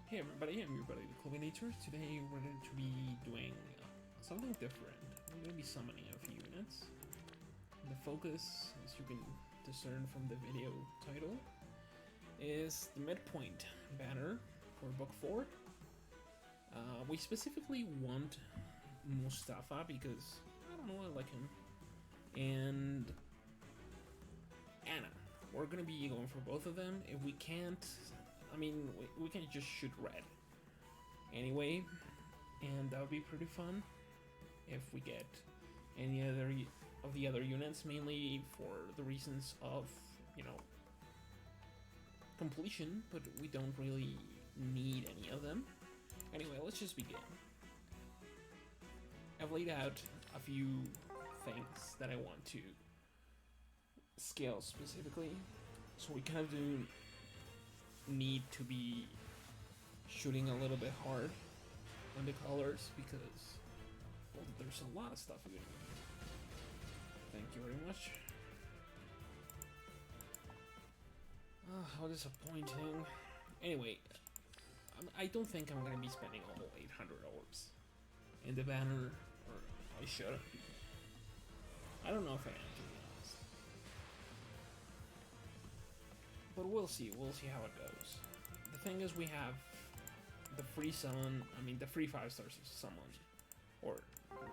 Hey everybody, I'm your buddy the Clovinator. Today we're going to be doing something different. We're going to be summoning a few units. The focus, as you can discern from the video title, is the midpoint banner for book 4. We specifically want Mustafa because, I don't know, I like him. And Anna. We're going to be going for both of them. If we can't, I mean, we can just shoot red anyway, and that would be pretty fun if we get any other of the other units, mainly for the reasons of, you know, completion, but we don't really need any of them. Anyway, let's just begin. I've laid out a few things that I want to scale specifically, so we kind of do need to be shooting a little bit hard on the colors because, well, there's a lot of stuff we need. Thank you very much. Oh, how disappointing. Anyway, I don't think I'm gonna be spending all 800 orbs in the banner, or I should. I don't know if I am, to be honest. But we'll see how it goes. The thing is, we have the free summon, the free 5-star summon, or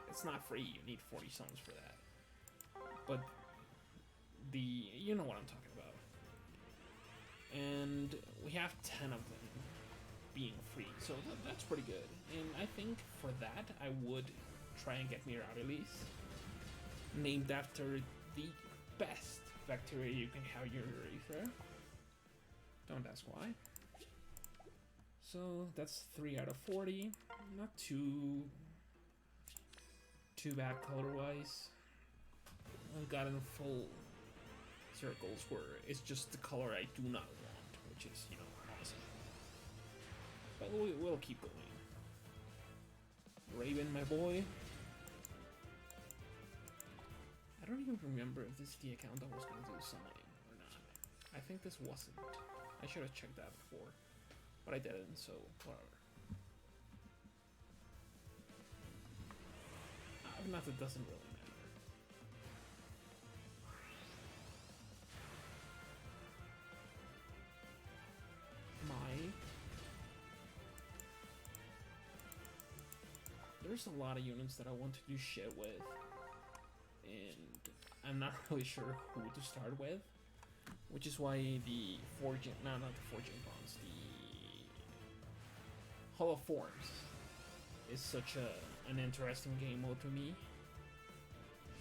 it's not free, you need 40 summons for that. But you know what I'm talking about. And we have 10 of them being free, so that's pretty good. And I think for that, I would try and get Mirabilis, named after the best bacteria you can have in your urethra. Don't ask why. So that's 3 out of 40. Not too bad color-wise. I've gotten full circles where it's just the color I do not want, which is, you know, awesome. But we'll keep going. Raven, my boy. I don't even remember if this is the account that was going to do summoning or not. I think this wasn't. I should have checked that before, but I didn't, so whatever. If not, it doesn't really matter. There's a lot of units that I want to do shit with, and I'm not really sure who to start with. Which is why the forging, not the forging bonds, the Hall of Forms is such an interesting game mode to me.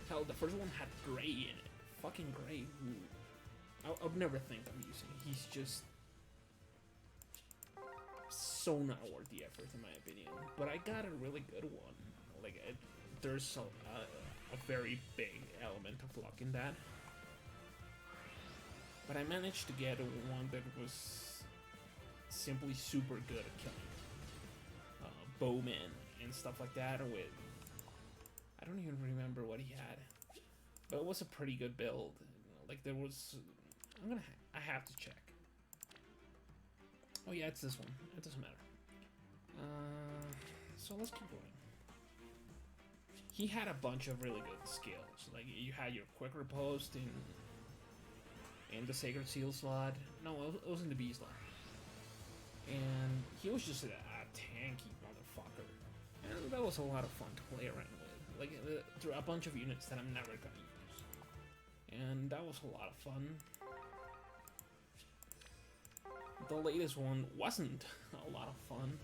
Hell, the first one had Gray in it. Fucking Gray, who I would never think of using. He's just so not worth the effort, in my opinion. But I got a really good one. Like, there's a very big element of luck in that. But I managed to get one that was simply super good at killing bowmen and stuff like that with... I don't even remember what he had. But it was a pretty good build. Like, there was... I have to check. Oh yeah, it's this one. It doesn't matter. So let's keep going. He had a bunch of really good skills. Like, you had your quick riposte in the Sacred Seal slot. No, it was in the B slot. And he was just a tanky motherfucker. And that was a lot of fun to play around with. Like, through a bunch of units that I'm never gonna use. And that was a lot of fun. The latest one wasn't a lot of fun.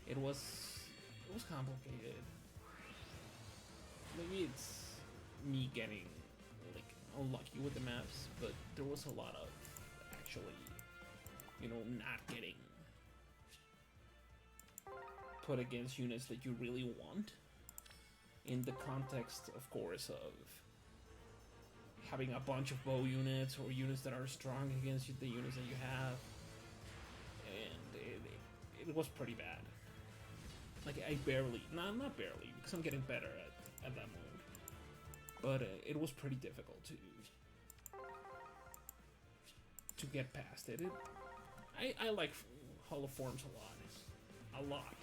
It was complicated. Maybe it's me getting, like, unlucky with the maps, but there was a lot of actually, you know, not getting put against units that you really want, in the context, of course, of having a bunch of bow units or units that are strong against the units that you have, and it was pretty bad. Like, I barely, not barely, because I'm getting better at that mode. But it was pretty difficult to get past it. I like Hall of Forms a lot. a lot.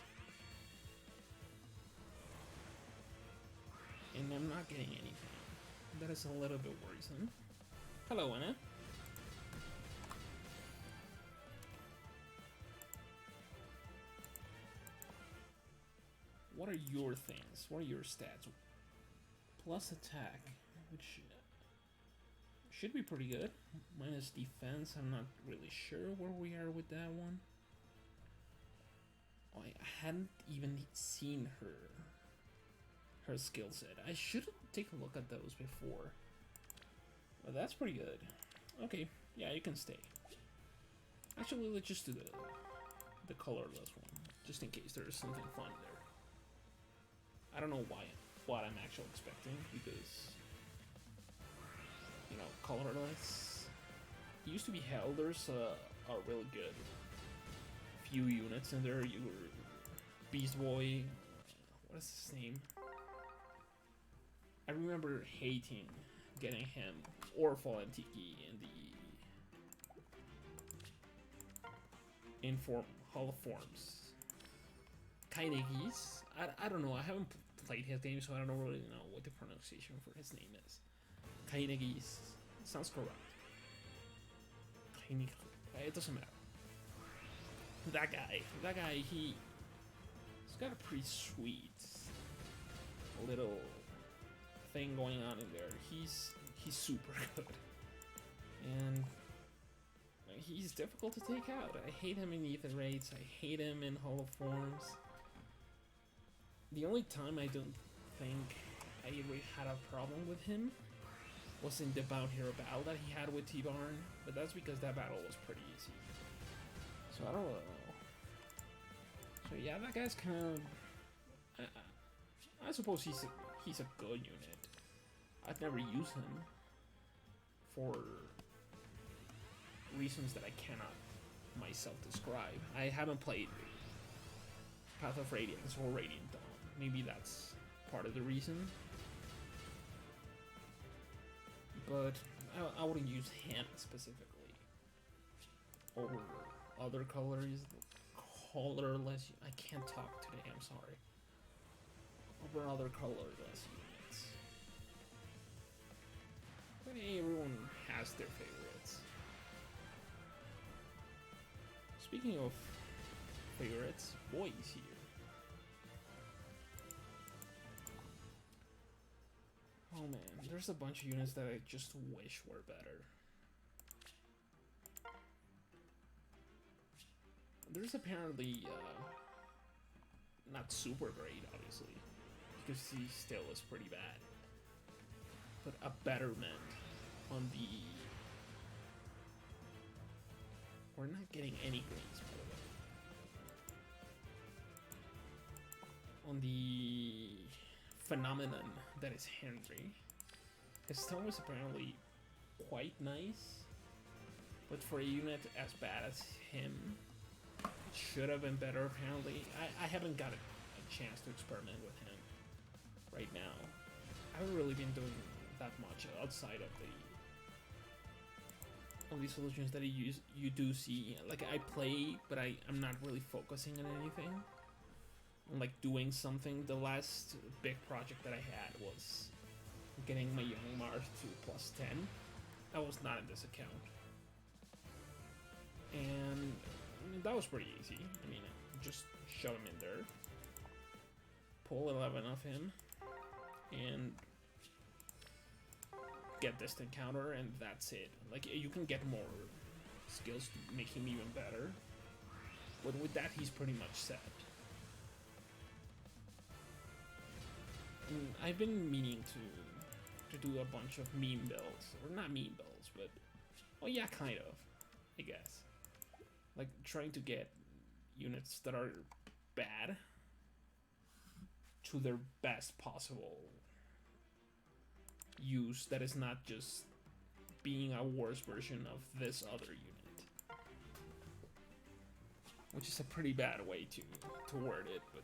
And I'm not getting anything. That is a little bit worrisome. Hello, Anna. What are your things? What are your stats? Plus attack, which should be pretty good. Minus defense, I'm not really sure where we are with that one. Oh, I hadn't even seen her skill set. I should take a look at those before. But that's pretty good. Okay, yeah, you can stay. Actually, let's just do the colorless one, just in case there's something fun there. I don't know what I'm actually expecting, because, you know, colorless used to be hell. There's a really good few units in there. You were Beast Boy. What is his name? I remember hating getting him, or Fall Antiki in Hall of Forms. Kainegis. I don't know. I haven't played his game, so I don't really know what the pronunciation for his name is. Kainegis. Sounds correct. It doesn't matter. That guy, he's got a pretty sweet little thing going on in there. He's super good, and he's difficult to take out. I hate him in Ether Raids. I hate him in Hall of Forms. The only time I don't think I really had a problem with him was in the Bound Hero battle that he had with T-Barn, but that's because that battle was pretty easy. So I don't know. So yeah, that guy's kind of... I suppose he's a good unit. I'd never use him for reasons that I cannot myself describe. I haven't played Path of Radiance or Radiant Dawn. Maybe that's part of the reason. But I wouldn't use him specifically over other colors. Colorless. I can't talk today, I'm sorry. Over other colorless units. But hey, everyone has their favorites. Speaking of favorites, Boy's here. Oh man, there's a bunch of units that I just wish were better. There's apparently not super great, obviously, because he still is pretty bad, but a betterment on the... We're not getting any greens, by the way. On the phenomenon that is Henry. His tone is apparently quite nice, but for a unit as bad as him, it should have been better apparently. I haven't got a chance to experiment with him right now. I haven't really been doing that much outside of the solutions that you do see. Like, I play, but I'm not really focusing on anything. I'm like doing something. The last big project that I had was getting my Young Mars to +10. That was not in this account. And that was pretty easy. I mean, just shove him in there, pull 11 of him, and get distant counter, and that's it. Like, you can get more skills to make him even better, but with that, he's pretty much set. And I've been meaning to do a bunch of meme builds, or not meme builds, but, well, yeah, kind of, I guess. Like, trying to get units that are bad to their best possible use, that is not just being a worse version of this other unit. Which is a pretty bad way to word it, but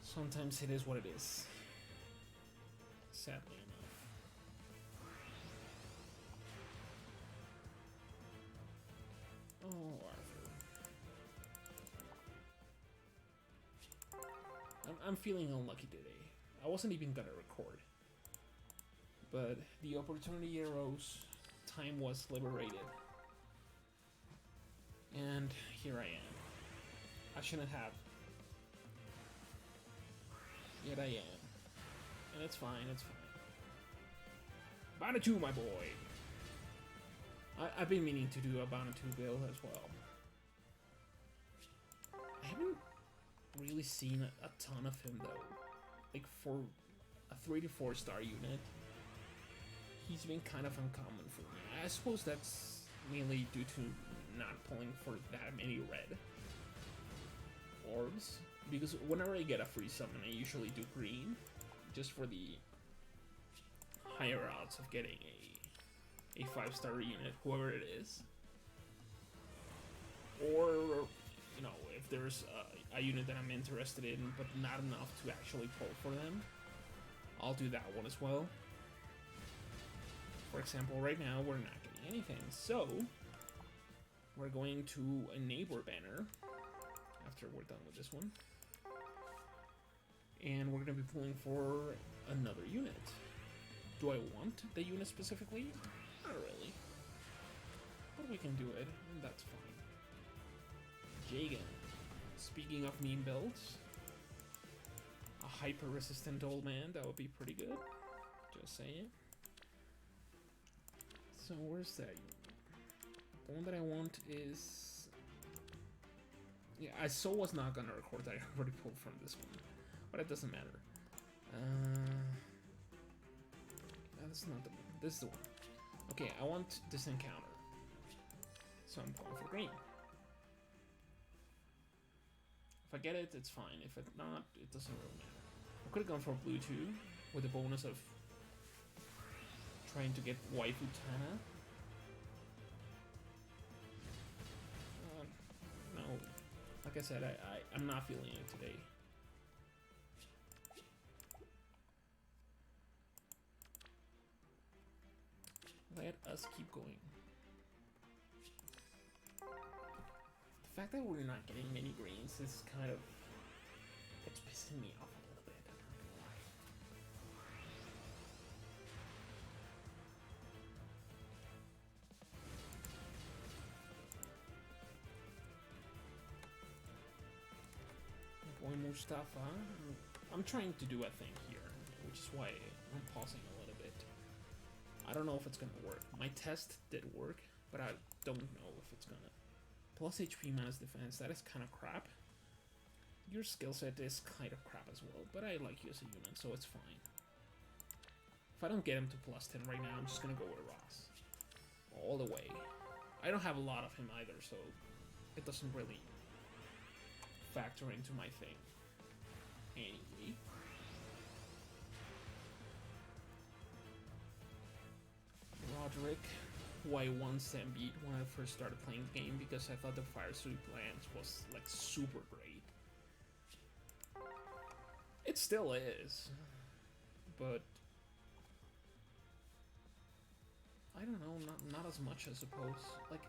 sometimes it is what it is. Sadly enough. Oh, Arthur. I'm feeling unlucky today. I wasn't even gonna record. But the opportunity arose, time was liberated. And here I am. I shouldn't have. Yet I am. And it's fine, it's fine. Banatu, my boy! I've been meaning to do a Banatu build as well. I haven't really seen a ton of him though. Like for a 3 to 4 star unit, he's been kind of uncommon for me. I suppose that's mainly due to not pulling for that many red orbs. Because whenever I get a free summon, I usually do green, just for the higher odds of getting a 5-star unit, whoever it is. Or, you know, if there's a unit that I'm interested in, but not enough to actually pull for them, I'll do that one as well. For example, right now we're not getting anything, so we're going to a neighbor banner after we're done with this one. And we're going to be pulling for another unit. Do I want the unit specifically? Not really. But we can do it, and that's fine. Jagan. Speaking of meme builds, a hyper-resistant old man, that would be pretty good. Just saying. So where's that unit? The one that I want is... Yeah, I so was not gonna record that I already pulled from this one. But it doesn't matter. That's not the one. This is the one. Okay, I want this encounter. So I'm pulling for green. If I get it, it's fine. If it's not, it doesn't really matter. I could have gone for blue too, with the bonus of trying to get waifu Tana. No, like I said, I'm not feeling it today. Let us keep going. The fact that we're not getting many greens is kind of... it's pissing me off a little bit, I'm not gonna lie. Boy Mustafa, I'm trying to do a thing here, which is why I'm pausing a little bit. I don't know if it's gonna work. My test did work, but I don't know if it's gonna. Plus HP minus defense, that is kind of crap. Your skill set is kind of crap as well, but I like you as a unit, so it's fine. If I don't get him to plus 10 right now, I'm just gonna go with Ross. All the way. I don't have a lot of him either, so it doesn't really factor into my thing. Anyway. Roderick, who I once beat when I first started playing the game because I thought the Fire Sweep Lance was like super great. It still is, but I don't know, not as much I suppose. Like,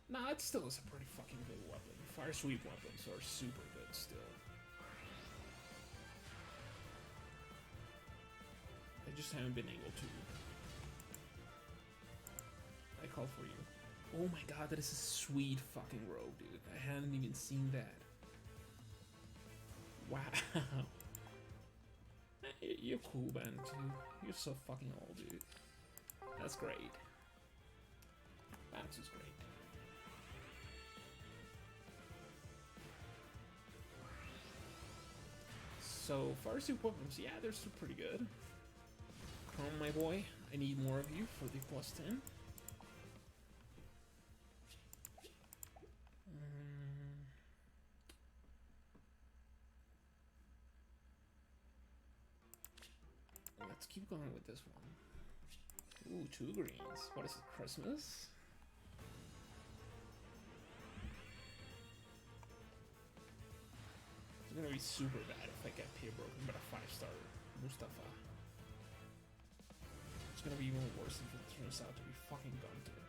nah, it still is a pretty fucking good weapon. Fire Sweep weapons are super good still. I just haven't been able to. I call for you. Oh my god, that is a sweet fucking robe, dude. I hadn't even seen that. Wow. You're cool, man, too. You're so fucking old, dude. That's great. That's just great. So, Fire Soup weapons, yeah, they're still pretty good. Come on, my boy. I need more of you for the plus 10. Let's keep going with this one. Ooh, 2 greens. What is it, Christmas? It's gonna be super bad if I get Pay Broken, but a 5-star Mustafa. It's gonna be even worse if it turns out to be fucking Gunter.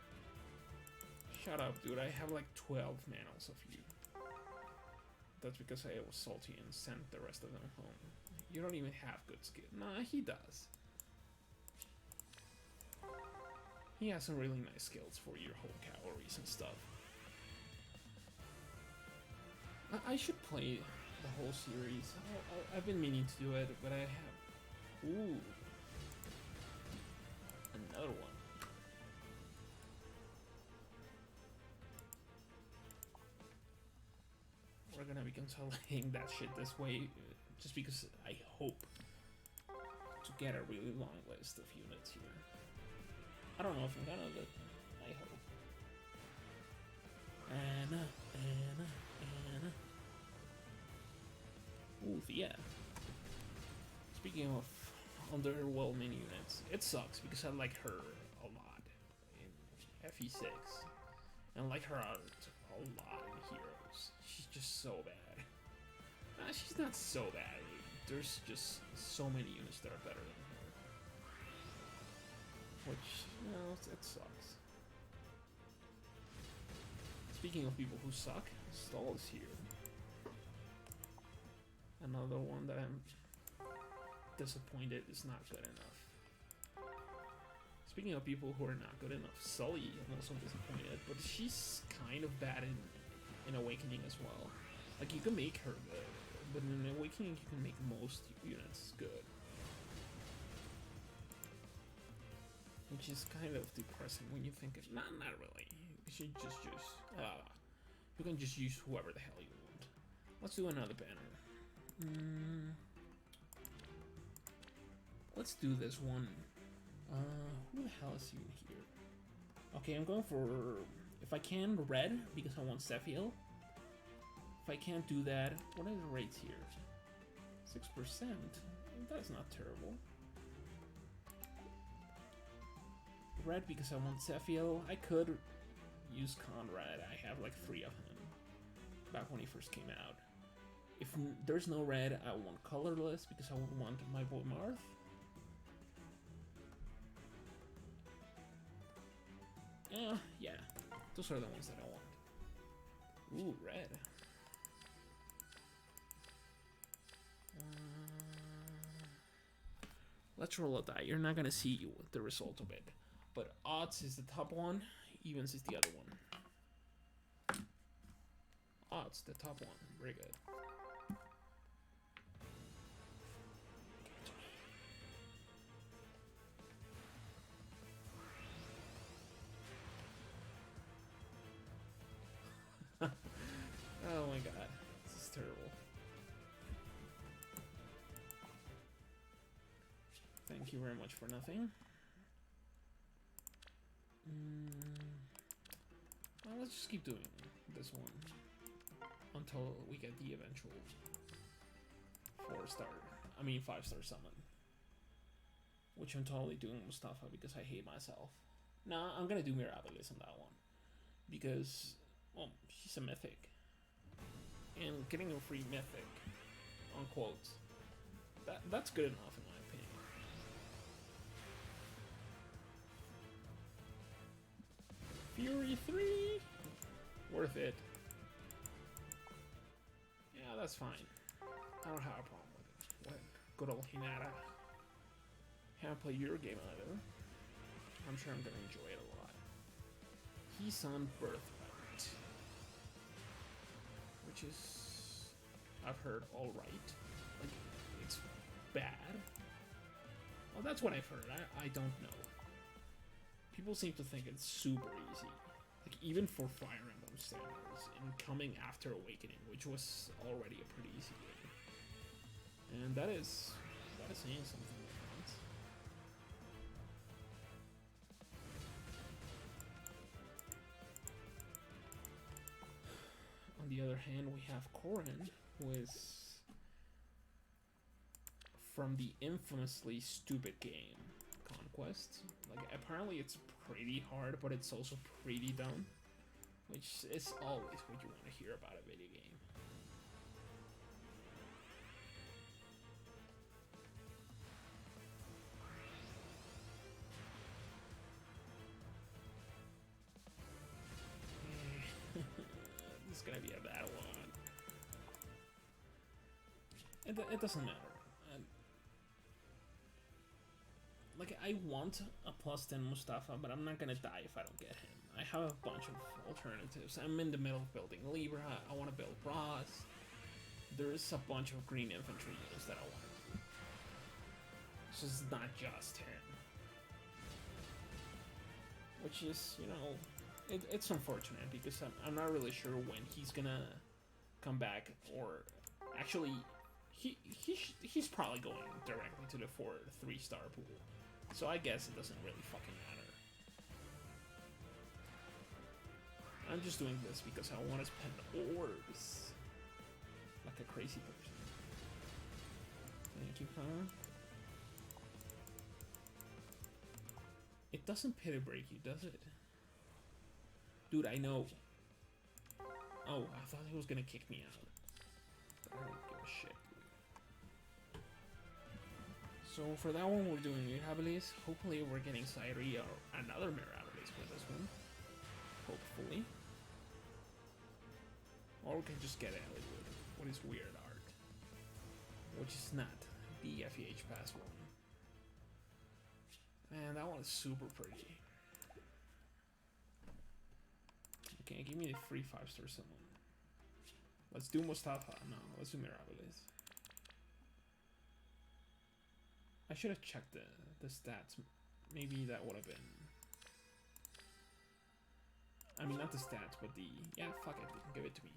Shut up, dude. I have like 12 manos of you. that's because I was salty and sent the rest of them home. You don't even have good skill. Nah, he does. He has some really nice skills for your whole calories and stuff. I should play the whole series. I've been meaning to do it, but I have... Ooh. Another one. We're gonna be consolidating that shit this way, just because I hope to get a really long list of units here. I don't know if I'm gonna, but I hope. Anna. Ooh, yeah. Speaking of underwhelming units, it sucks because I like her a lot in FE6. And I like her art a lot in Heroes. She's just so bad. She's not so bad. There's just so many units that are better than her. Which, you know, it sucks. Speaking of people who suck, Stall is here. Another one that I'm disappointed is not good enough. Speaking of people who are not good enough, Sully, I'm also disappointed, but she's kind of bad in Awakening as well. Like, you can make her good, but in Awakening you can make most units good. Which is kind of depressing when you think it. Not really. You should just use... you can just use whoever the hell you want. Let's do another banner. Let's do this one. Who the hell is even here? Okay, I'm going for... If I can, red, because I want Sephiel. If I can't do that, what are the rates here? 6%? That's not terrible. Red because I want Sephiel. I could use Conrad. I have like 3 of him back when he first came out. If there's no red, I want colorless because I would want my boy Marth. Yeah, those are the ones that I want. Ooh, red. Let's roll a die. You're not gonna see the result of it, but odds is the top one, evens is the other one. Odds, the top one. Very good. Oh my god, this is terrible. Thank you very much for nothing. Well, let's just keep doing this one until we get the eventual 5-star summon. Which I'm totally doing Mustafa because I hate myself. Nah, I'm gonna do Mirabilis on that one. Because, well, she's a mythic. And getting a free mythic, on quotes, that's good enough in my opinion. Fury 3! Worth it. Yeah, that's fine. I don't have a problem with it. What? Good old Hinata. Haven't played your game either. I'm sure I'm gonna enjoy it a lot. He's on Birthright, which is, I've heard, alright. Like, it's bad. Well, that's what I've heard. I don't know. People seem to think it's super easy. Like, even for Fire Emblem standards, and coming after Awakening, which was already a pretty easy game. And that is saying something. On the other hand, we have Corrin, who is from the infamously stupid game Conquest. Like, apparently it's pretty hard, but it's also pretty dumb, which is always what you want to hear about a video game. This is gonna be a bad one. it doesn't matter. Like, I want a +10 Mustafa, but I'm not gonna die if I don't get him. I have a bunch of alternatives. I'm in the middle of building Libra. I want to build Ross. There's a bunch of green infantry units that I want to do. So it's not just him. Which is, you know, it's unfortunate because I'm not really sure when he's gonna come back, or actually, he's probably going directly to the 3-star pool. So I guess it doesn't really fucking matter. I'm just doing this because I want to spend orbs like a crazy person. Thank you, huh? It doesn't pity break you, does it? Dude, I know. Oh, I thought he was gonna kick me out. I don't give a shit. So for that one, we're doing Mirabilis. Hopefully we're getting Sairi or another Mirabilis for this one. Hopefully. Or we can just get Ellie with his weird art. Which is not the FEH Pass one. Man, that one is super pretty. Okay, give me the free 5-star summon. Let's do Mustafa. No, let's do Mirabilis. I should have checked the stats. Maybe that would have been... I mean, not the stats, but the... Yeah, fuck it. Give it to me.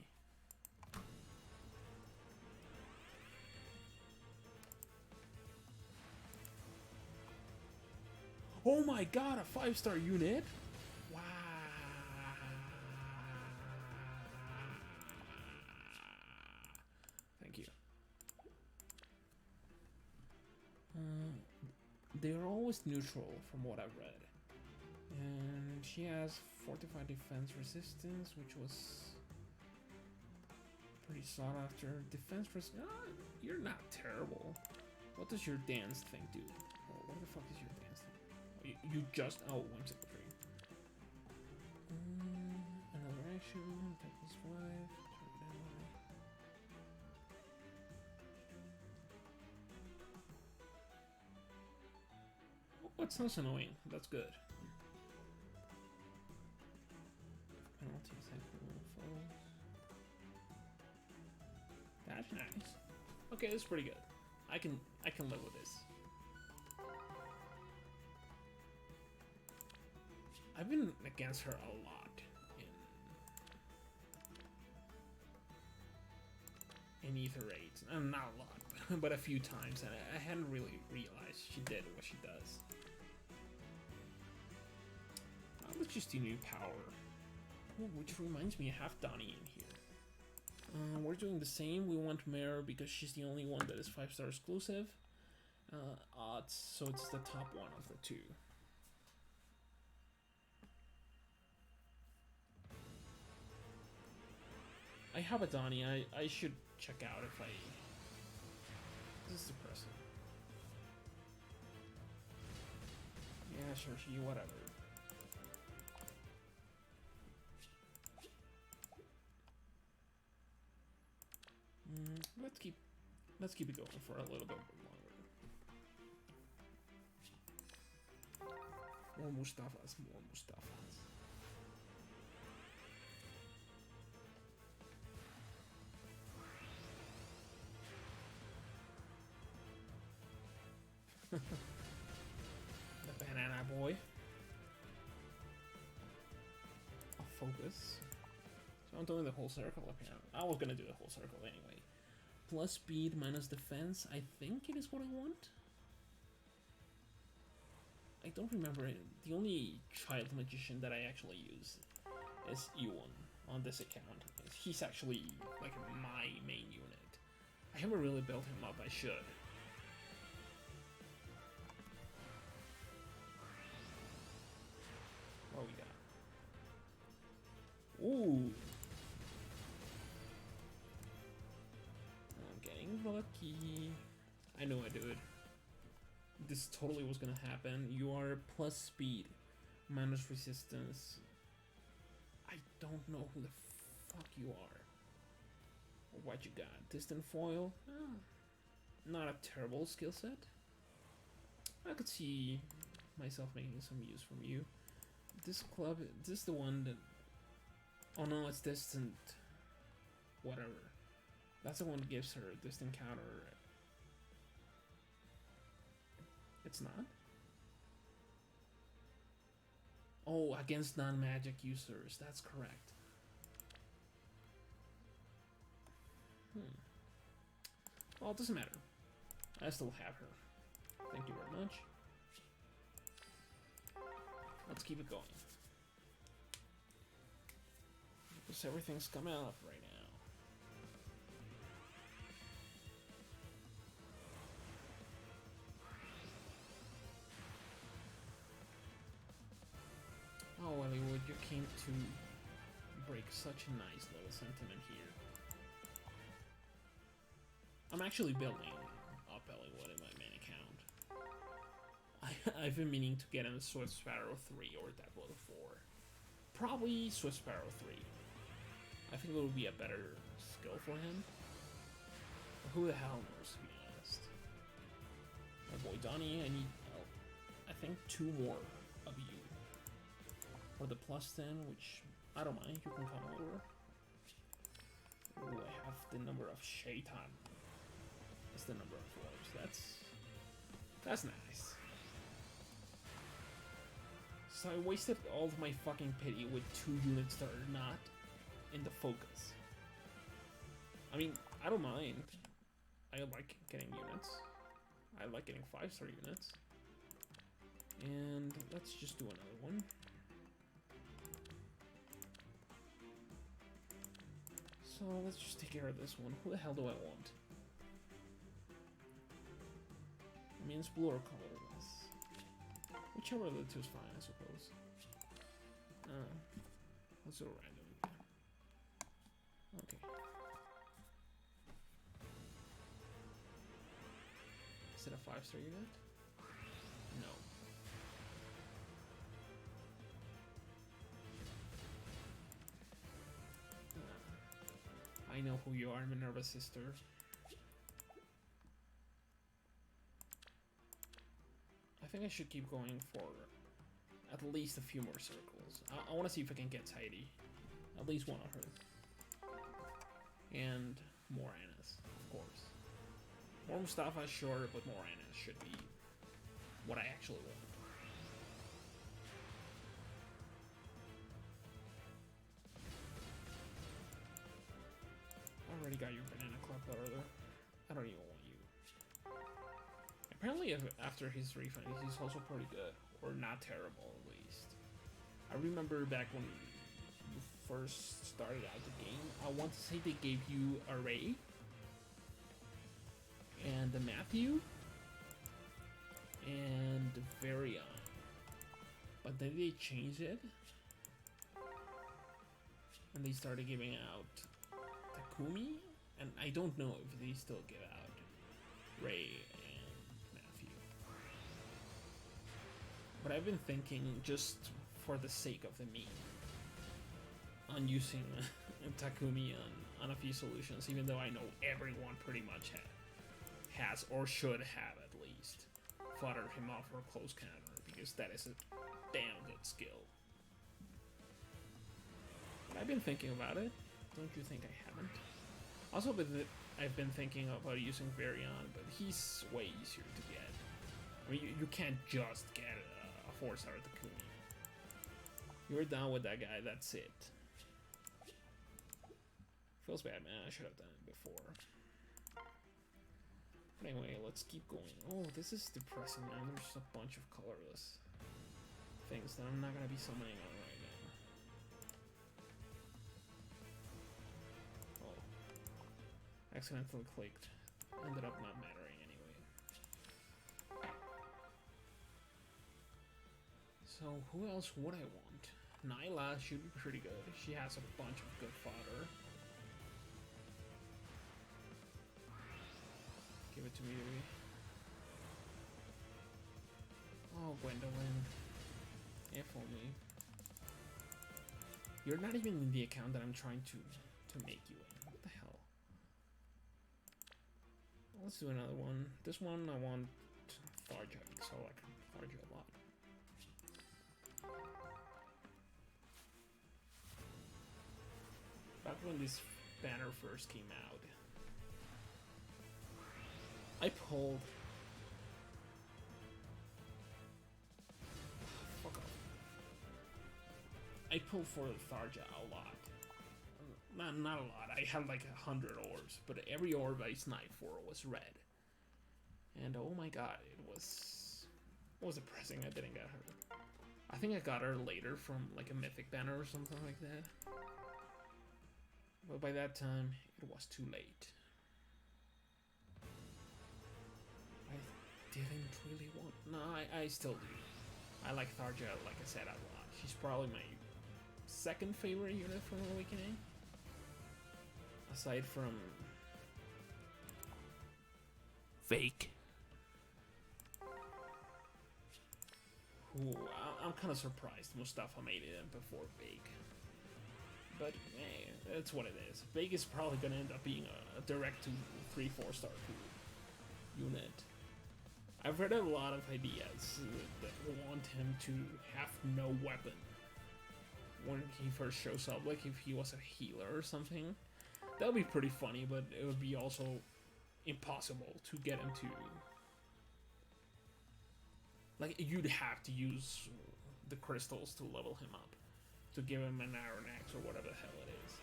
Oh my god, a 5-star unit? Wow. Thank you. They're always neutral from what I've read. And she has fortified defense resistance, which was pretty sought after. Defense resistance. You're not terrible. What does your dance thing do? Oh, what the fuck is your dance thing? Oh, you just... Oh, whimsical tree. Another action. That was 5. Oh, it sounds annoying. That's good. Penalty attack foes. That's nice. Okay, that's pretty good. I can live with this. I've been against her a lot in Ether raids. Not a lot, but a few times, and I hadn't really realized she did what she does. Let's just do new power. Oh, which reminds me, I have Donnie in here. We're doing the same. We want Mare because she's the only one that is 5-star exclusive. Odds, so it's the top one of the two. I have a Donnie. I should check out if I... This is depressing. Yeah, sure, she, whatever. Let's keep it going for a little bit longer. More Mustafas, more Mustafas. The banana boy. I'll focus. So I'm doing the whole circle up here. I was gonna do the whole circle anyway. Plus speed minus defense. I think it is what I want. I don't remember it. The only child magician that I actually use is Ewan on this account. He's actually like my main unit. I haven't really built him up. I should. What we got? Ooh. I'm getting lucky. I know I do it. This totally was gonna happen. You are plus speed, minus resistance. I don't know who the fuck you are. Or what you got? Distant foil? Oh. not a terrible skill set. I could see myself making some use from you. This club, this is the one that... Oh no, it's distant. Whatever. That's the one that gives her distant counter. It's not? Oh, against non-magic users. That's correct. Well, it doesn't matter. I still have her. Thank you very much. Let's keep it going. Because everything's coming up right now. Oh, Hollywood, you came to break such a nice little sentiment here. I'm actually building up Hollywood in my main account. I've been meaning to get him Swift Sparrow 3 or Devil 4. Probably Swift Sparrow 3. I think it would be a better skill for him. But who the hell knows, to be honest. My boy Donnie, I need, I think, 2 more of you. For the +10, which, I don't mind, you can come over. Ooh, I have the number of Shaitan. That's the number of orbs. That's nice. So I wasted all of my fucking pity with 2 units that are not in the focus. I mean, I don't mind. I like getting units. I like getting 5-star units. And let's just do another one. So let's just take care of this one. Who the hell do I want? I mean, it's blue or colorless. Whichever of the two is fine, I suppose. Let's do a random. Okay. Is it a 5-star unit? No. I know who you are, Minerva's sister. I think I should keep going for at least a few more circles. I want to see if I can get Heidi. At least one of her. And more Annas, of course. More Mustafa, sure, but more Annas should be what I actually want. I already got your banana club brother. I don't even want you. Apparently, after his refund, he's also pretty good, or not terrible at least. I remember back when you first started out the game, I want to say they gave you a Ray and the Matthew and Varian, but then they changed it and they started giving out Takumi, and I don't know if they still give out Ray and Matthew. But I've been thinking, just for the sake of the meme, on using Takumi on a few solutions, even though I know everyone pretty much has or should have at least fodder him off for a close counter, because that is a damn good skill. But I've been thinking about it. Don't you think I haven't? Also, I've been thinking about using Varian, but he's way easier to get. I mean, you can't just get a 4-star Takumi. You're down with that guy, that's it. Feels bad, man. I should have done it before. But anyway, let's keep going. Oh, this is depressing, man. There's just a bunch of colorless things that I'm not gonna be summoning on right now. Oh. Accidentally clicked. Ended up not mattering anyway. So, who else would I want? Nyla should be pretty good. She has a bunch of good fodder. Give it to me, baby. Oh, Gwendolyn. If only. You're not even in the account that I'm trying to make you in. What the hell? Let's do another one. This one I want Tharja, so I like Tharja a lot. Back when this banner first came out, I pulled. Fuck off. I pulled for Tharja a lot. Not a lot. I had like 100 orbs, but every orb I sniped for was red. And oh my god, it was depressing. I didn't get her. I think I got her later from like a mythic banner or something like that. But by that time, it was too late. I didn't really want... No, I still do. I like Tharja, like I said, a lot. She's probably my second favorite unit from Awakening. Aside from... Fake. Ooh, I'm kind of surprised Mustafa made it in before Fake. But, hey, that's what it is. Fake is probably going to end up being a direct to 3-4 star unit. I've read a lot of ideas that want him to have no weapon when he first shows up, like if he was a healer or something. That would be pretty funny, but it would be also impossible to get him to... Like, you'd have to use the crystals to level him up, to give him an Iron Axe or whatever the hell it is.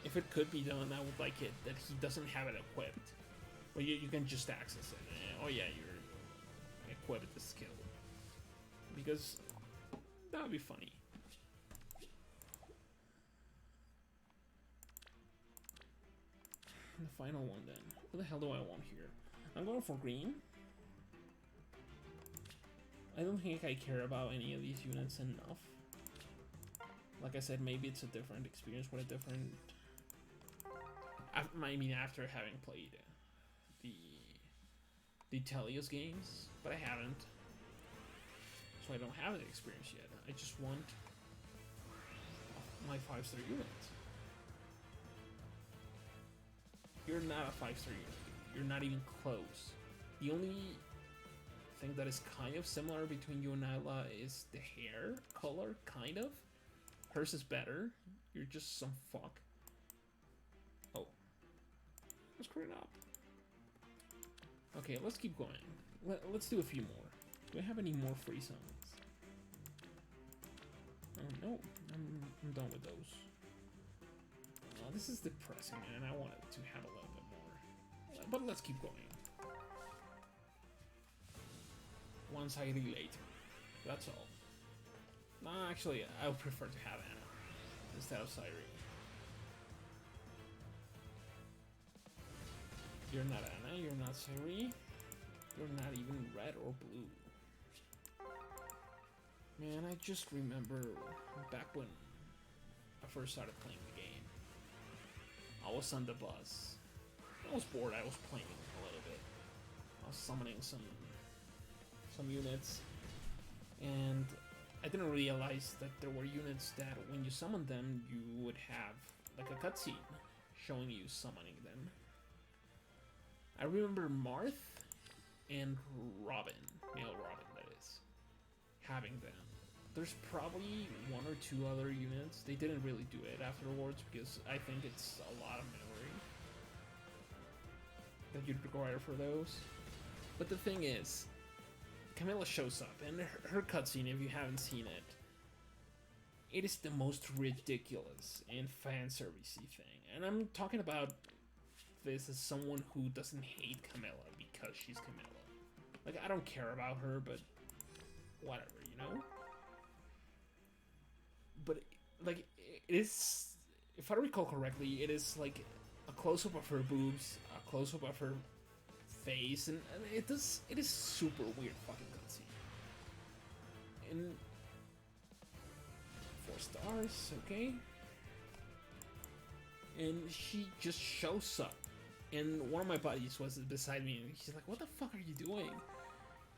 If it could be done, I would like it that he doesn't have it equipped. Well, you can just access it. Oh yeah, you're equipped the skill. Because that would be funny. The final one then. What the hell do I want here? I'm going for green. I don't think I care about any of these units enough. Like I said, maybe it's a different experience with a different... I mean, after having played the Telios games, but I haven't. So I don't have the experience yet. I just want my 5-star units. You're not a 5-star unit. You're not even close. The only thing that is kind of similar between you and Nyla is the hair color, kind of. Hers is better. You're just some fuck. Oh. I screwed up. Okay, let's keep going. Let's do a few more. Do I have any more free summons? Oh no, I'm done with those. This is depressing, and I wanted to have a little bit more. But let's keep going. Once I relate. That's all. No, actually, I would prefer to have Anna instead of Cyrene. You're not Anna, you're not Cyrene. You're not even red or blue. Man, I just remember back when I first started playing the game. I was on the bus. I was bored, I was playing a little bit. I was summoning some units, and I didn't realize that there were units that when you summoned them, you would have like a cutscene showing you summoning them. I remember Marth and Robin, male Robin that is, having them. There's probably one or two other units. They didn't really do it afterwards because I think it's a lot of memory that you'd require for those. But the thing is, Camilla shows up, and her cutscene, if you haven't seen it, it is the most ridiculous and fan servicey thing. And I'm talking about this as someone who doesn't hate Camilla because she's Camilla. Like, I don't care about her, but whatever, you know? But, like, it is, if I recall correctly, it is like a close-up of her boobs, a close-up of her face, and it is super weird fucking cutscene. And 4 stars, okay? And she just shows up, and one of my buddies was beside me, and he's like, "What the fuck are you doing?"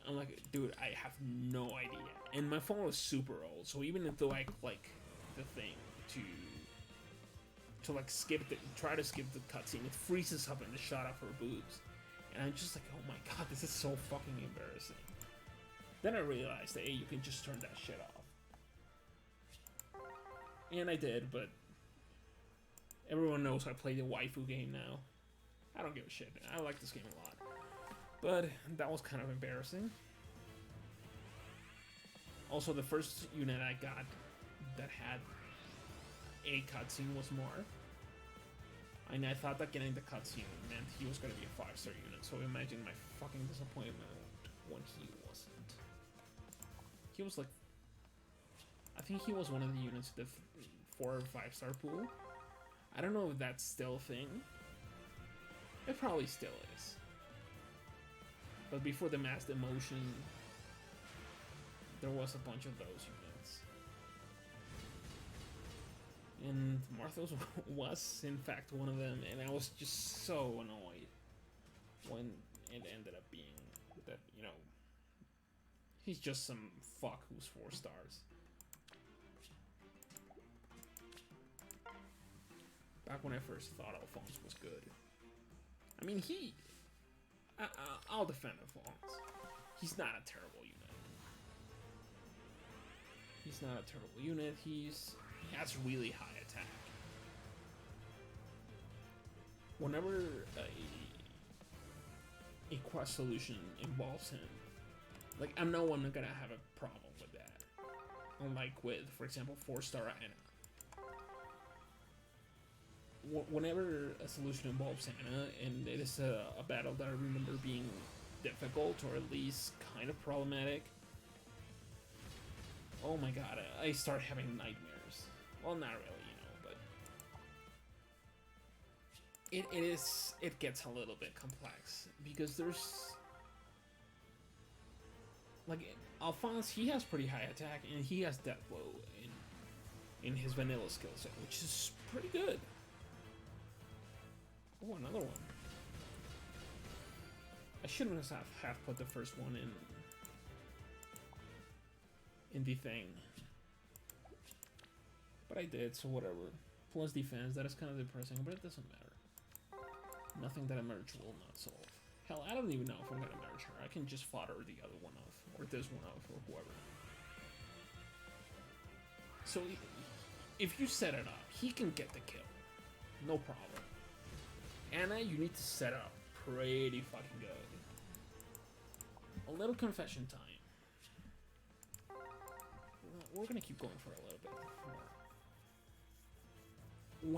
I'm like, "Dude, I have no idea." And my phone was super old, so even though I click the thing to to like try to skip the cutscene. It freezes up in the shot of her boobs, and I'm just like, oh my god, this is so fucking embarrassing. Then I realized that, hey, you can just turn that shit off. And I did, but everyone knows I play the waifu game now. I don't give a shit. I like this game a lot. But that was kind of embarrassing. Also, the first unit I got that had a cutscene was Mar. And I thought that getting the cutscene meant he was going to be a 5-star unit. So imagine my fucking disappointment when he wasn't. He was like... I think he was one of the units of the 4 or 5-star pool. I don't know if that's still a thing. It probably still is. But before the mass demotion, there was a bunch of those units. And Marthos was, in fact, one of them, and I was just so annoyed when it ended up being that, you know, he's just some fuck who's 4 stars. Back when I first thought Alphonse was good. I mean, I'll defend Alphonse. He's not a terrible unit. He's not a terrible unit. He has really high attack. Whenever a quest solution involves him, like, I'm no one gonna have a problem with that. Unlike with, for example, 4-star Anna. Whenever a solution involves Anna, and it is a battle that I remember being difficult, or at least kind of problematic, oh my god, I start having nightmares. Well, not really, you know, but it gets a little bit complex, because there's, like, Alphonse, he has pretty high attack, and he has death blow in his vanilla skill set, which is pretty good. Oh, another one. I shouldn't have put the first one in the thing. But I did, so whatever. Plus defense, that is kind of depressing, but it doesn't matter. Nothing that a merge will not solve. Hell, I don't even know if I'm gonna merge her. I can just fodder the other one off, or this one off, or whoever. So, if you set it up, he can get the kill. No problem. Anna, you need to set up pretty fucking good. A little confession time. We're gonna keep going for a little bit more.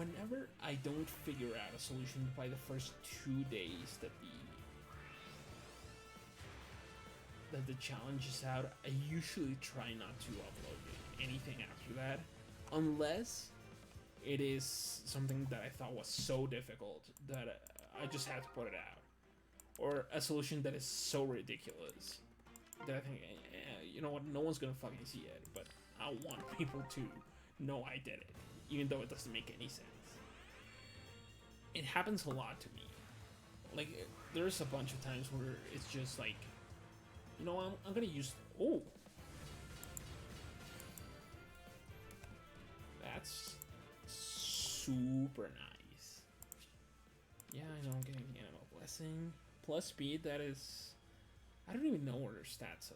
Whenever I don't figure out a solution by the first 2 days that the challenge is out, I usually try not to upload anything after that, unless it is something that I thought was so difficult that I just had to put it out. Or a solution that is so ridiculous that I think, you know what, no one's gonna fucking see it, but I want people to know I did it, even though it doesn't make any sense. It happens a lot to me. Like, there's a bunch of times where it's just like, you know, I'm gonna use, oh, that's super nice. Yeah, I know I'm getting the Animal Blessing. Plus speed, that is... I don't even know where their stats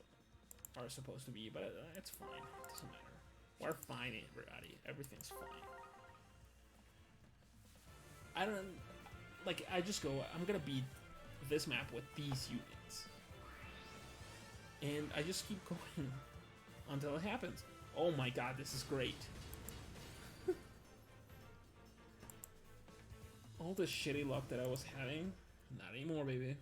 are supposed to be, but it's fine. It doesn't matter. We're fine, everybody. Everything's fine. I don't... Like, I just go, I'm gonna beat this map with these units. And I just keep going until it happens. Oh my god, this is great. All the shitty luck that I was having, not anymore, baby.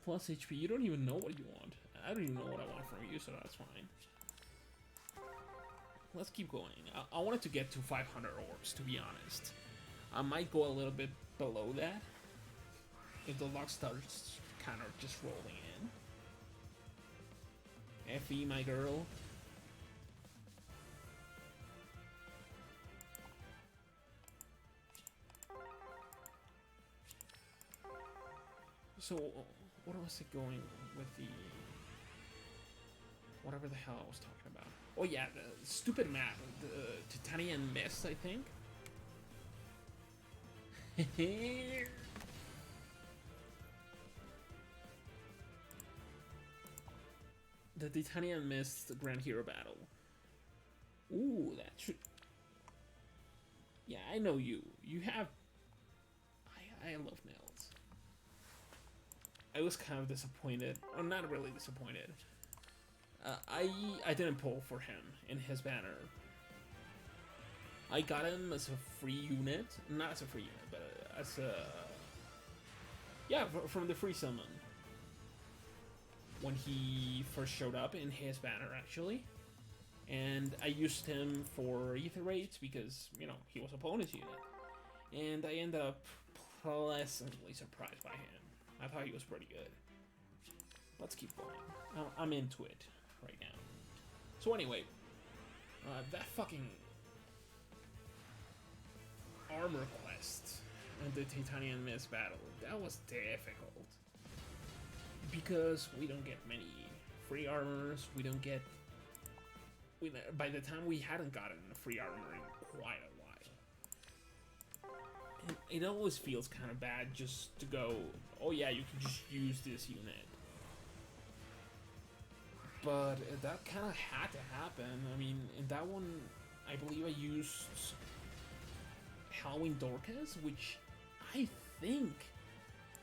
Plus HP, you don't even know what you want. I don't even know what I want from you, so that's fine. Let's keep going. I wanted to get to 500 orbs, to be honest. I might go a little bit below that if the luck starts kind of just rolling in. Effie, my girl. So, what was it going with the... Whatever the hell I was talking about. Oh yeah, the stupid map. Titanian Mist, I think. The Titanian Mist Grand Hero Battle. Ooh, that should. Yeah, I know you. You have. I love nails. I was kind of disappointed. I'm not really disappointed. I didn't pull for him in his banner. I got him as a free unit, not as a free unit, but as a from the free summon when he first showed up in his banner actually, and I used him for ether raids because he was opponent's unit, and I ended up pleasantly surprised by him. I thought he was pretty good. Let's keep going. I'm into it right now. So anyway, that fucking armor quest and the Titanian Mist battle, that was difficult. Because we don't get many free armors, by the time we hadn't gotten a free armor in quite a while. And it always feels kind of bad just to go, oh yeah, you can just use this unit. But that kind of had to happen. I mean, in that one, I believe I used Halloween Dorcas, which I think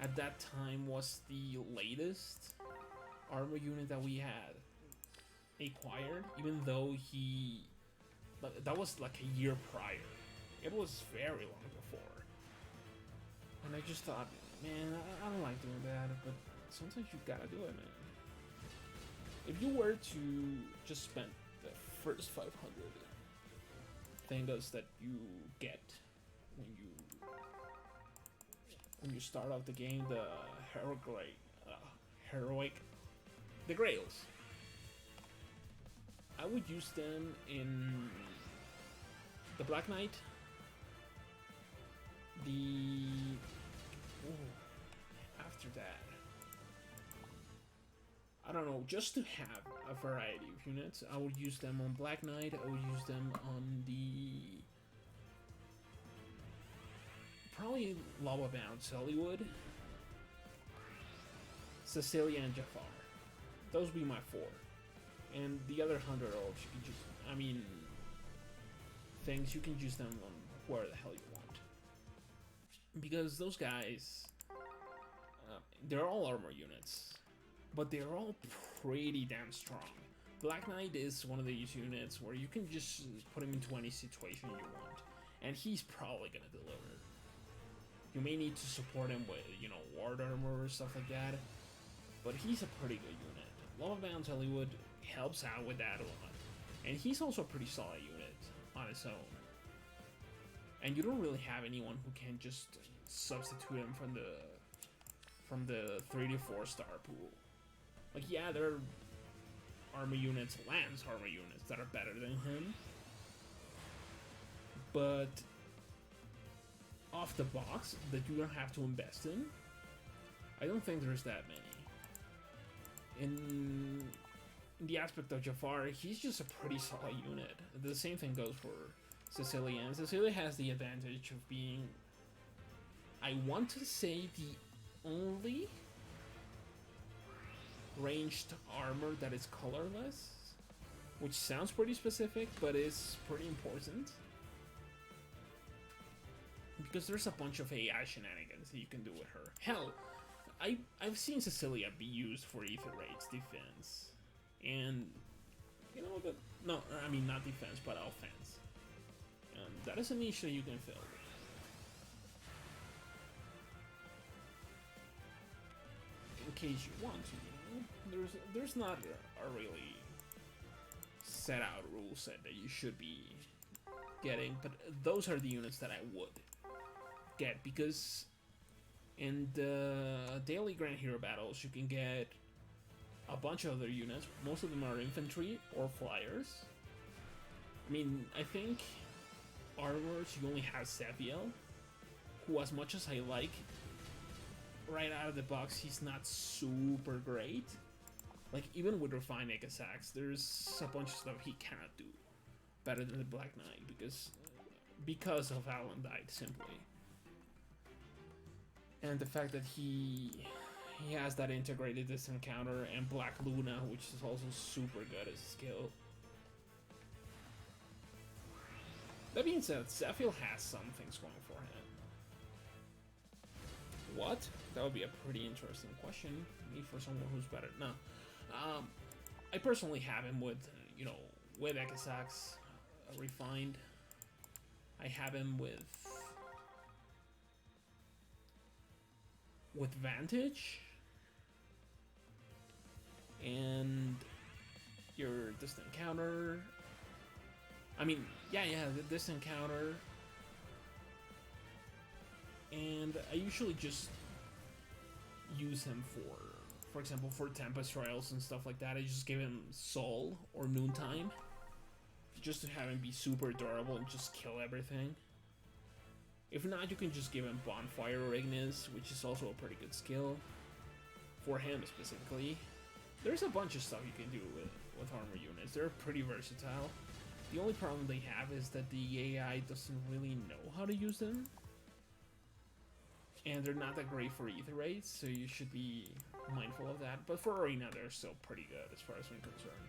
at that time was the latest armor unit that we had acquired, even though that was like a year prior. It was very long before. And I just thought, man, I don't like doing that, but sometimes you gotta do it, man. If you were to just spend the first 500 thingos that you get when you start off the game, the the Grails, I would use them in the Black Knight, after that, I don't know, just to have a variety of units. I would use them on Black Knight, I would use them on the probably Lava Bound Hollywood, Cecilia, and Jafar. Those would be my 4. And the other 100 orbs, you can just, things, you can use them on where the hell you want. Because those guys, they're all armor units, but they're all pretty damn strong. Black Knight is one of these units where you can just put him into any situation you want, and he's probably gonna deliver. You may need to support him with, ward armor or stuff like that, but he's a pretty good unit. Lava Bound Hollywood helps out with that a lot, and he's also a pretty solid unit on its own. And you don't really have anyone who can just substitute him from the 3 to 4 star pool. Like, yeah, there are armor units, Lance armor units that are better than him, but off the box that you don't have to invest in, I don't think there's that many. In the aspect of Jafar, he's just a pretty solid unit. The same thing goes for Cecilia, and Cecilia has the advantage of being, I want to say, the only ranged armor that is colorless, which sounds pretty specific, but is pretty important. Because there's a bunch of AI shenanigans that you can do with her. Hell, I've seen Cecilia be used for ether raids defense, and not defense, but offense. And that is a niche that you can fill. In case you want to, there's not a really set out rule set that you should be getting, but those are the units that I would get, because in the daily Grand Hero battles you can get a bunch of other units. Most of them are infantry or flyers. I think armors, you only have Seviel, who, as much as I like, right out of the box, he's not super great. Like, even with Refined Megasax, there's a bunch of stuff he cannot do. better than the Black Knight because of Alan died simply, and the fact that he has that integrated distant counter and Black Luna, which is also super good as a skill. That being said, Zephyl has some things going for him. What? That would be a pretty interesting question. Me for someone who's better. No. I personally have him with, with Ekisax refined. I have him with Vantage. And your distant counter. I mean, yeah, the distant counter. And I usually just use him for example, for Tempest Trials and stuff like that. I just give him Soul or Noontime, just to have him be super durable and just kill everything. If not, you can just give him Bonfire or Ignis, which is also a pretty good skill for him specifically. There's a bunch of stuff you can do with armor units. They're pretty versatile. The only problem they have is that the AI doesn't really know how to use them. And they're not that great for ether rates, so you should be mindful of that. But for Arena, they're still pretty good as far as I'm concerned.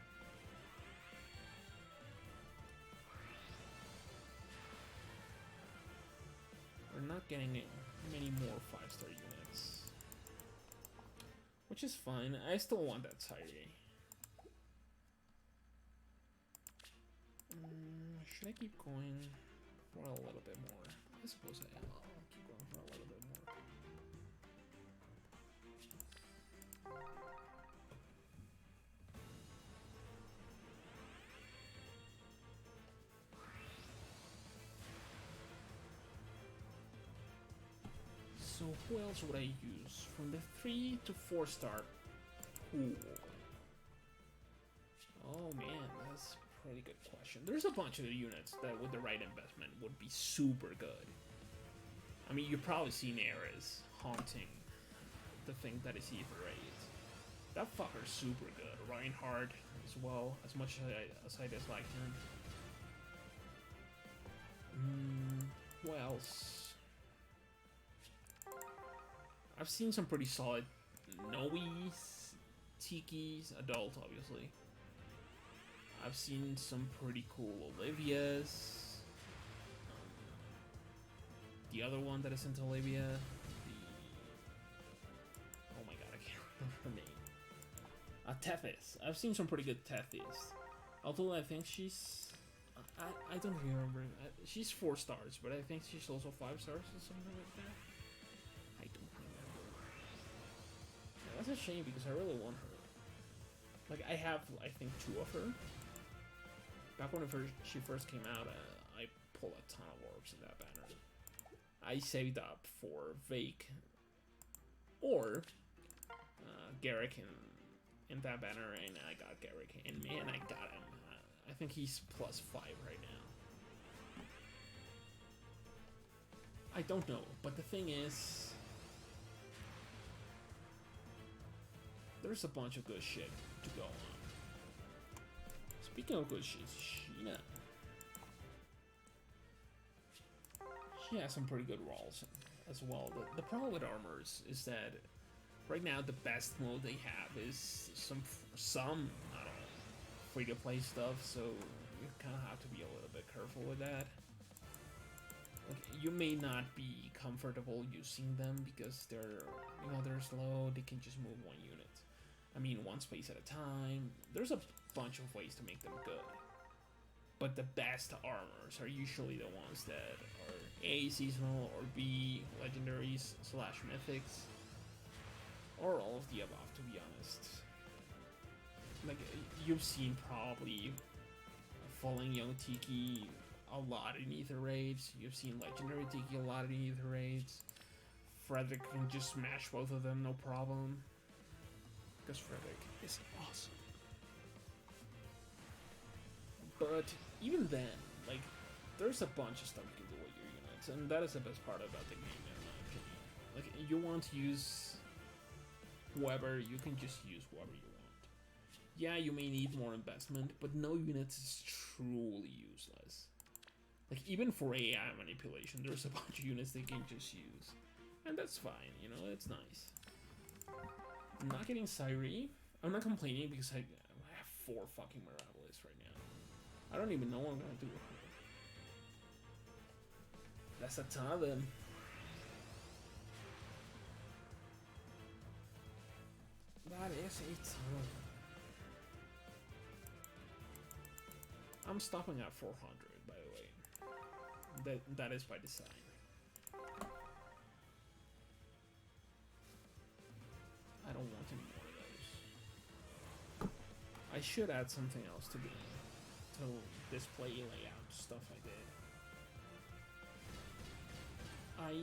We're not getting many more 5-star units, which is fine. I still want that Sairi. Should I keep going for a little bit more? I suppose I'll keep going for a little bit more. So who else would I use from the 3 to 4-star pool? Oh man, that's a pretty good question. There's a bunch of the units that with the right investment would be super good. I mean, you've probably seen Ares haunting the thing that is Ether Raids. That fucker's super good. Reinhardt as well, as much as I dislike him. What else? I've seen some pretty solid Noes, Tiki's, Adult obviously. I've seen some pretty cool Olivia's. The other one that isn't Olivia, oh my god, I can't remember her name. Tethys. I've seen some pretty good Tethys. Although I think she's, I don't remember. She's 4 stars, but I think she's also 5 stars or something like that. I don't remember. Yeah, that's a shame because I really want her. Like I have, I think 2 of her. Back when she first came out, I pulled a ton of orbs in that banner. I saved up for Vake or Garrick in that banner, and I got Garrick, and man, I got him. I think he's +5 right now. I don't know, but the thing is, there's a bunch of good shit to go on. Speaking of good shit, Sheena. She has some pretty good rolls as well. The problem with armors is that right now the best mode they have is some I don't know, free-to-play stuff, so you kind of have to be a little bit careful with that. Like, you may not be comfortable using them because they're slow. They can just move 1 unit. I mean, 1 space at a time. There's a bunch of ways to make them good. But the best armors are usually the ones that are A, seasonal, or B, legendaries / mythics. Or all of the above, to be honest. Like, you've seen probably Falling Young Tiki a lot in Ether Raids. You've seen Legendary Tiki a lot in Ether Raids. Frederick can just smash both of them, no problem. Because Frederick is awesome. But even then, like, there's a bunch of stuff you can do with your units, and that is the best part about the game, in my opinion. Like, you want to use whoever, you can just use whoever you want. Yeah, you may need more investment, but no units is truly useless. Like, even for AI manipulation, there's a bunch of units they can just use. And that's fine, you know, it's nice. I'm not getting Syri. I'm not complaining because I have 4 fucking Mirabilis right now. I don't even know what I'm gonna do with her. That's a ton of them. That is a ton of them. I'm stopping at 400, by the way. That is by design. I don't want any more of those. I should add something else to display layout stuff I did. I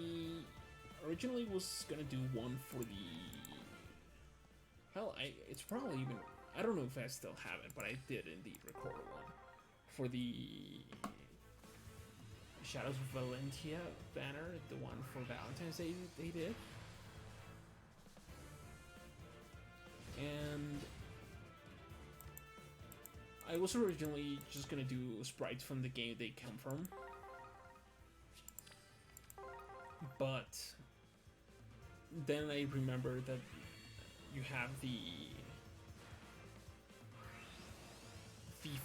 originally was gonna do one for the hell. It's probably even, I don't know if I still have it, but I did indeed record one for the Shadows of Valentia banner, the one for Valentine's Day they did. And I was originally just gonna do sprites from the game they come from, but then I remembered that you have the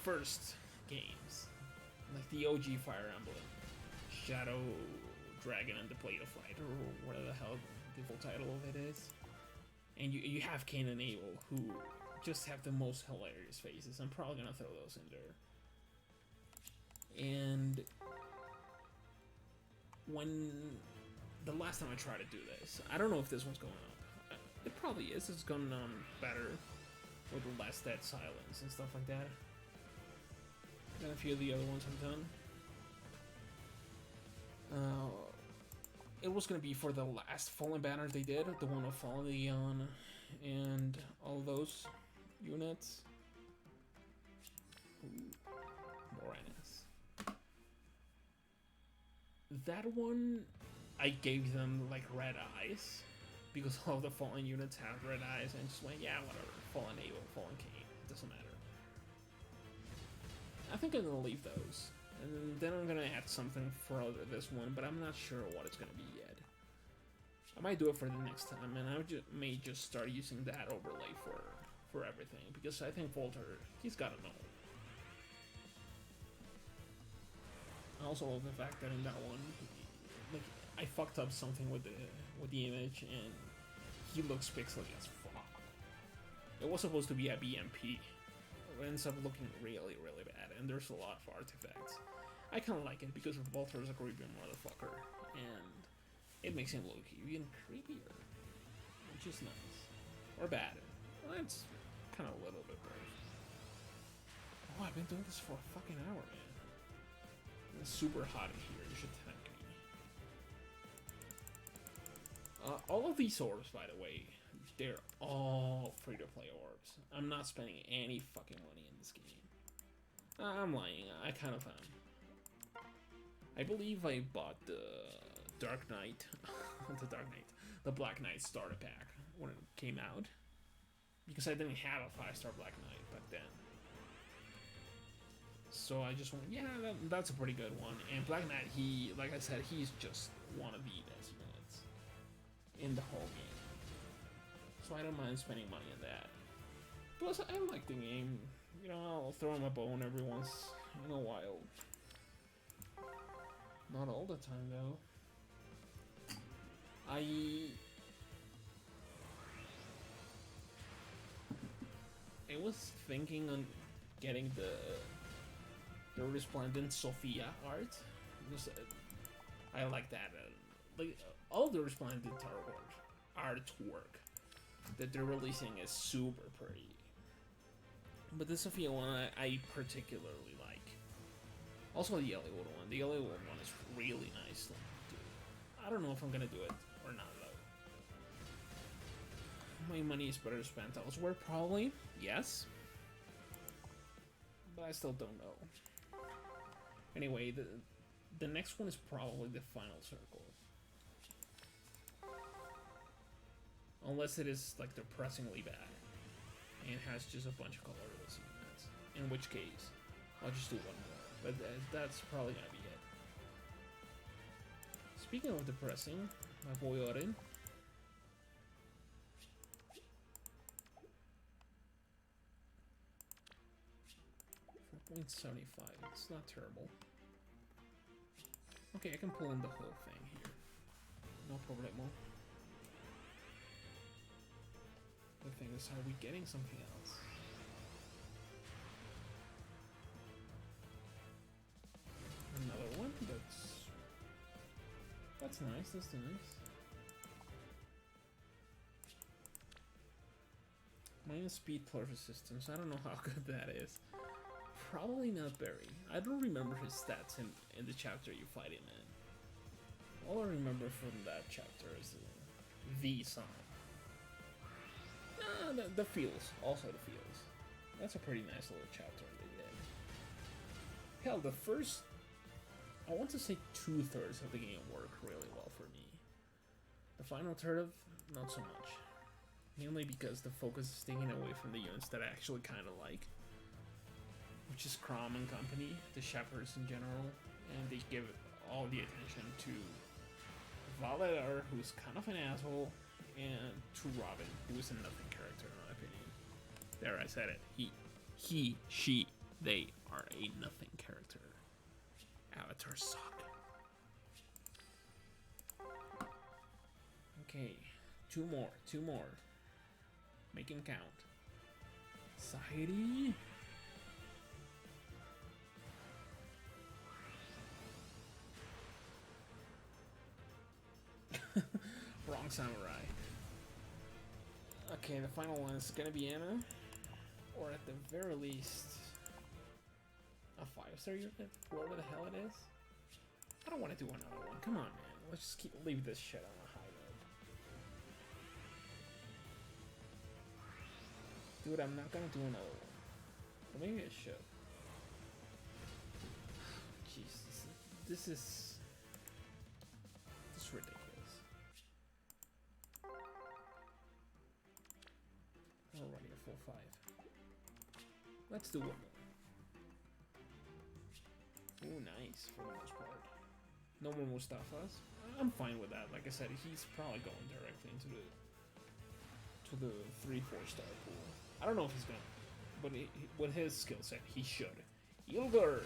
first games, like the OG Fire Emblem, Shadow Dragon and the Blade of Light, or whatever the hell the full title of it is. And you have Cain and Abel, who just have the most hilarious faces. I'm probably gonna throw those in there. And when the last time I tried to do this, I don't know if this one's going up. It probably is. It's going on better with less dead silence and stuff like that. And a few of the other ones I've done. It was gonna be for the last Fallen banner they did, the one of Fallen Leon and all those units. Moranis. That one, I gave them like red eyes because all the Fallen units have red eyes, and just went, yeah, whatever. Fallen Abel, Fallen Cain, doesn't matter. I think I'm gonna leave those. And then I'm gonna add something for this one, but I'm not sure what it's gonna be yet. I might do it for the next time, and I may just start using that overlay for everything, because I think Walter, he's gotta know. I also love the fact that in that one, like, I fucked up something with the image, and he looks pixely as fuck. It was supposed to be a BMP. It ends up looking really, really bad, and there's a lot of artifacts. I kind of like it because Walter's a creepy motherfucker, and it makes him look even creepier, which is nice. Or bad. Well, it's kind of a little bit both. Oh, I've been doing this for a fucking hour, man. It's super hot in here, you should thank me. All of these orbs, by the way, they're all free-to-play orbs. I'm not spending any fucking money in this game. I'm lying, I kind of am. I believe I bought the Dark Knight, the Black Knight starter pack when it came out, because I didn't have a 5-star Black Knight back then. So I just went, yeah, that's a pretty good one. And Black Knight, he, like I said, he's just one of the best units in the whole game. So I don't mind spending money on that. Plus, I like the game. You know, I'll throw him a bone every once in a while. Not all the time, though. I was thinking on getting the Resplendent Sophia art. Because I like that. Like, all the Resplendent artwork that they're releasing is super pretty. But the Sophia one I particularly like. Also the Yellowwood one. The Yellowwood one is really nice to do. I don't know if I'm gonna do it or not though. My money is better spent elsewhere, probably. Yes. But I still don't know. Anyway, the next one is probably the final circle. Unless it is like depressingly bad. and has just a bunch of colorless units. In which case, I'll just do one more. But that's probably gonna be it. Speaking of depressing, my boy Odin. 0.75, it's not terrible. Okay, I can pull in the whole thing here. No problemo. The thing is, are we getting something else? Another one? That's nice, that's nice. Minus speed plus resistance, I don't know how good that is. Probably not very. I don't remember his stats in the chapter you fight him in. All I remember from that chapter is the sign. The feels, also the feels. That's a pretty nice little chapter they did. Hell, the first, I want to say 2/3 of the game worked really well for me. The final third of, not so much. Mainly because the focus is taken away from the units that I actually kind of like. Which is Crom and company, the shepherds in general, and they give all the attention to Valedar, who's kind of an asshole, and to Robin, who is a nothing character in my opinion. There, I said it. He, she, they are a nothing character. Avatars suck. Okay, two more. Make him count. Society. Wrong samurai. Okay, the final one is gonna be Anna, or at the very least, a 5-star unit, whatever the hell it is. I don't want to do another one. Come on, man. Let's just leave this shit on a high note. Dude, I'm not gonna do another one. Or maybe I should. Jesus, this is ridiculous. Already a full 5. Let's do one more. Ooh, nice for the most part. No more Mustafas. I'm fine with that. Like I said, he's probably going directly into the 3-4 star pool. I don't know if he's gonna, but with his skill set, he should. Ylgr.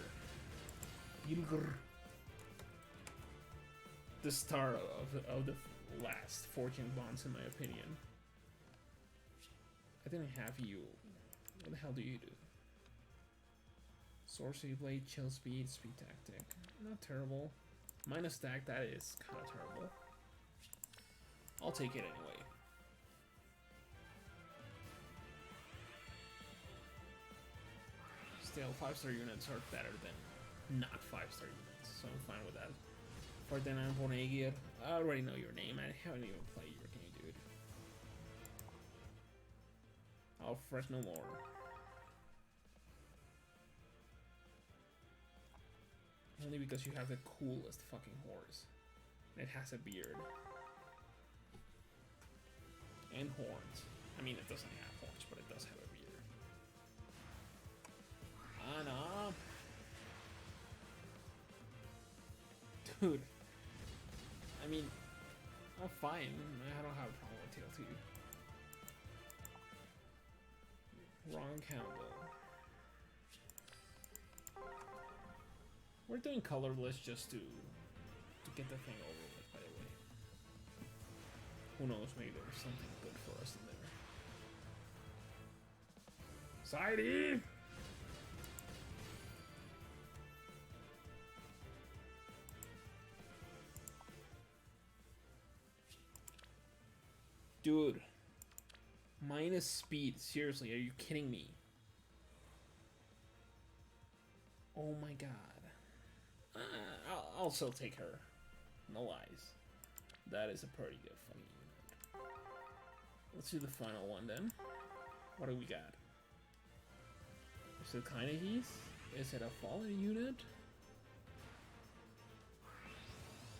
The star of the last Fortune bonds, in my opinion. I didn't have you. What the hell do you do? Sorcery Blade, Chill Speed, Speed Tactic. Not terrible. Minus stack, that is kind of terrible. I'll take it anyway. Still, 5-star units are better than not 5-star units, so I'm fine with that. Ferdinand Bonegir, I already know your name. I haven't even played your game, dude. I'll fret no more. Only because you have the coolest fucking horse. And it has a beard. And horns. I mean, it doesn't have horns, but it does have a beard. Anna! Dude. I mean, I'm fine. I don't have a problem with Tail 2. Wrong count, though. We're doing colorless just to get the thing over with, by the way. Who knows, maybe there's something good for us in there. Society! Dude. Minus speed. Seriously, are you kidding me? Oh my god. I'll still take her. No lies. That is a pretty good fucking unit. Let's do the final one then. What do we got? Is it kinda he's? Is it a fallen unit?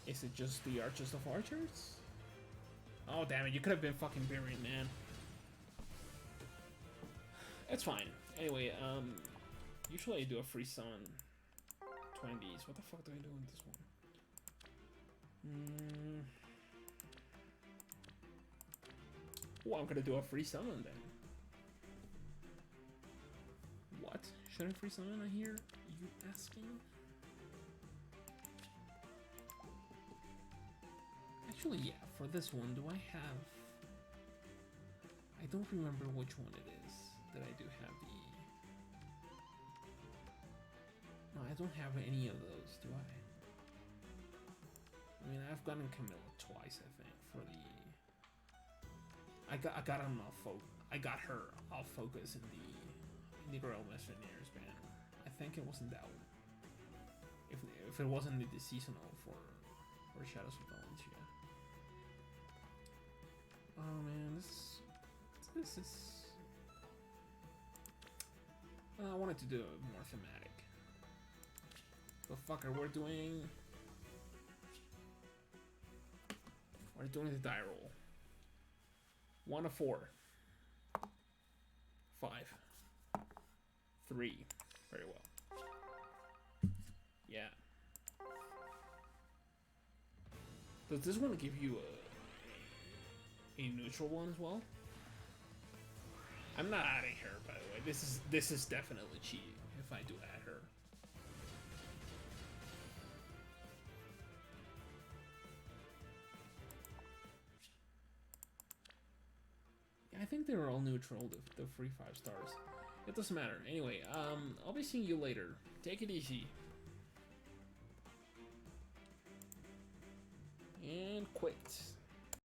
Is it just the Archers of Archers? Oh damn it, you could have been fucking buried, man. It's fine. Anyway, usually I do a free summon 20s. What the fuck do I do with this one? Oh, I'm gonna do a free summon then. What? Should I free summon here? You asking? Actually, yeah, for this one, do I have... I don't remember which one it is that I do have the... No, I don't have any of those, do I? I mean, I've gotten Camilla twice, I think, for the... I got him off focus. I got her off focus in the Girl Mercenaries banner. I think it wasn't that one. If it wasn't the seasonal for Shadows of Valencia. Oh man, this is. I wanted to do it more thematic. But fucker, we're doing the die roll. 1 of 4. 5. 3. Very well. Yeah. Does this one give you a neutral one as well? I'm not adding her, by the way. This is definitely cheating if I do add her. I think they were all neutral, the free 5 stars. It doesn't matter. Anyway, I'll be seeing you later. Take it easy. And quit.